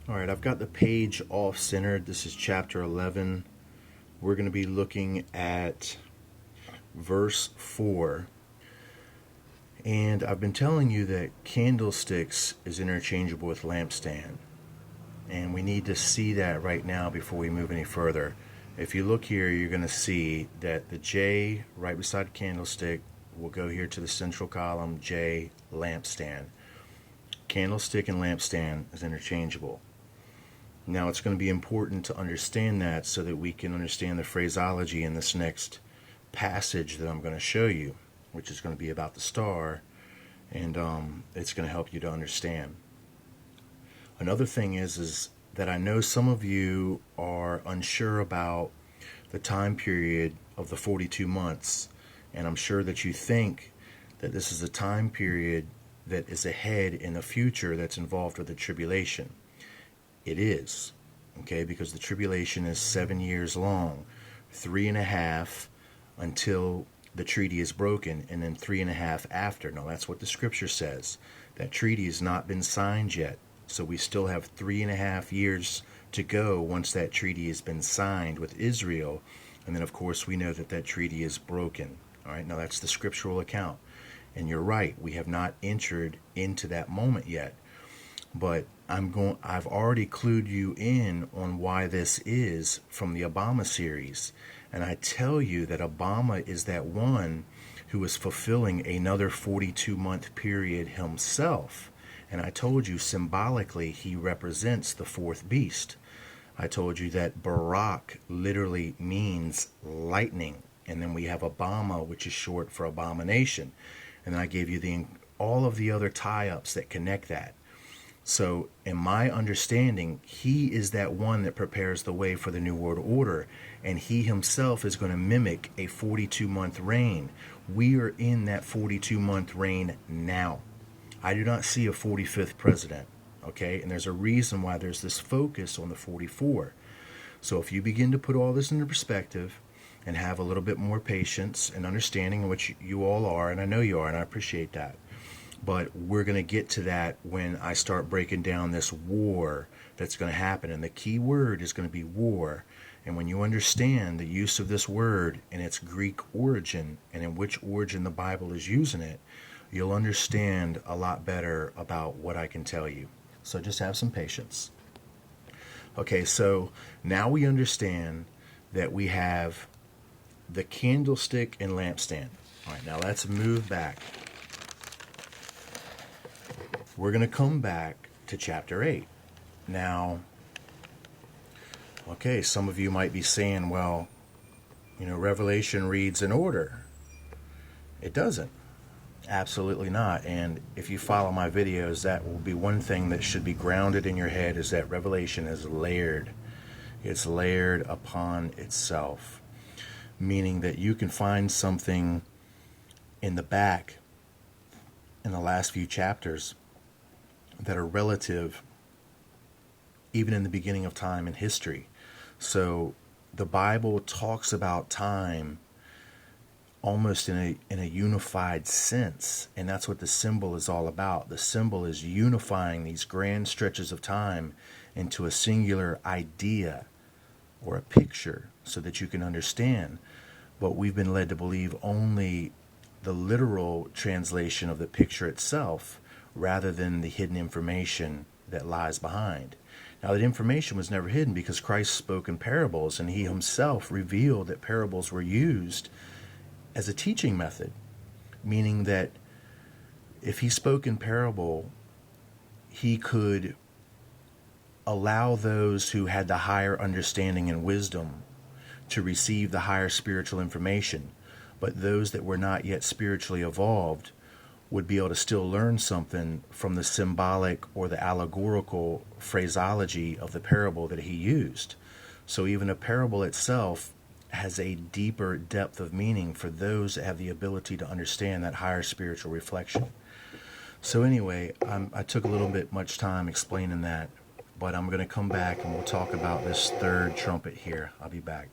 All right, I've got the page off-centered. This is chapter 11. We're going to be looking at verse 4. And I've been telling you that candlesticks is interchangeable with lampstand. And we need to see that right now before we move any further. If you look here, you're going to see that the J right beside candlestick will go here to the central column, J, lampstand. Candlestick and lampstand is interchangeable. Now it's going to be important to understand that so that we can understand the phraseology in this next passage that I'm going to show you, which is going to be about the star, and it's going to help you to understand. Another thing is that I know some of you are unsure about the time period of the 42 months, and I'm sure that you think that this is a time period that is ahead in the future that's involved with the tribulation. It is, okay, because the tribulation is 7 years long, 3.5 until the treaty is broken, and then 3.5 after. Now that's what the scripture says. That treaty has not been signed yet, so we still have 3.5 years to go once that treaty has been signed with Israel, and then of course we know that that treaty is broken. All right, now that's the scriptural account, and you're right, we have not entered into that moment yet. But I've already clued you in on why this is from the Obama series. And I tell you that Obama is that one who is fulfilling another 42-month period himself. And I told you symbolically he represents the fourth beast. I told you that Barak literally means lightning. And then we have Obama, which is short for abomination. And I gave you all of the other tie-ups that connect that. So in my understanding, he is that one that prepares the way for the New World Order, and he himself is going to mimic a 42-month reign. We are in that 42-month reign now. I do not see a 45th president, okay? And there's a reason why there's this focus on the 44. So if you begin to put all this into perspective and have a little bit more patience and understanding, which you all are, and I know you are, and I appreciate that. But we're going to get to that when I start breaking down this war that's going to happen. And the key word is going to be war. And when you understand the use of this word and its Greek origin and in which origin the Bible is using it, you'll understand a lot better about what I can tell you. So just have some patience. Okay, so now we understand that we have the candlestick and lampstand. All right, now let's move back. We're going to come back to chapter 8. Now, okay, some of you might be saying, well, Revelation reads in order. It doesn't. Absolutely not. And if you follow my videos, that will be one thing that should be grounded in your head, is that Revelation is layered. It's layered upon itself, meaning that you can find something in the back in the last few chapters that are relative even in the beginning of time and history. So the Bible talks about time almost in a unified sense, and that's what the symbol is all about. The symbol is unifying these grand stretches of time into a singular idea or a picture so that you can understand. But we've been led to believe only the literal translation of the picture itself, rather than the hidden information that lies behind. Now, that information was never hidden because Christ spoke in parables, and he himself revealed that parables were used as a teaching method, meaning that if he spoke in parable, he could allow those who had the higher understanding and wisdom to receive the higher spiritual information, but those that were not yet spiritually evolved would be able to still learn something from the symbolic or the allegorical phraseology of the parable that he used. So even a parable itself has a deeper depth of meaning for those that have the ability to understand that higher spiritual reflection. So anyway, I took a little bit much time explaining that, but I'm going to come back and we'll talk about this third trumpet here. I'll be back.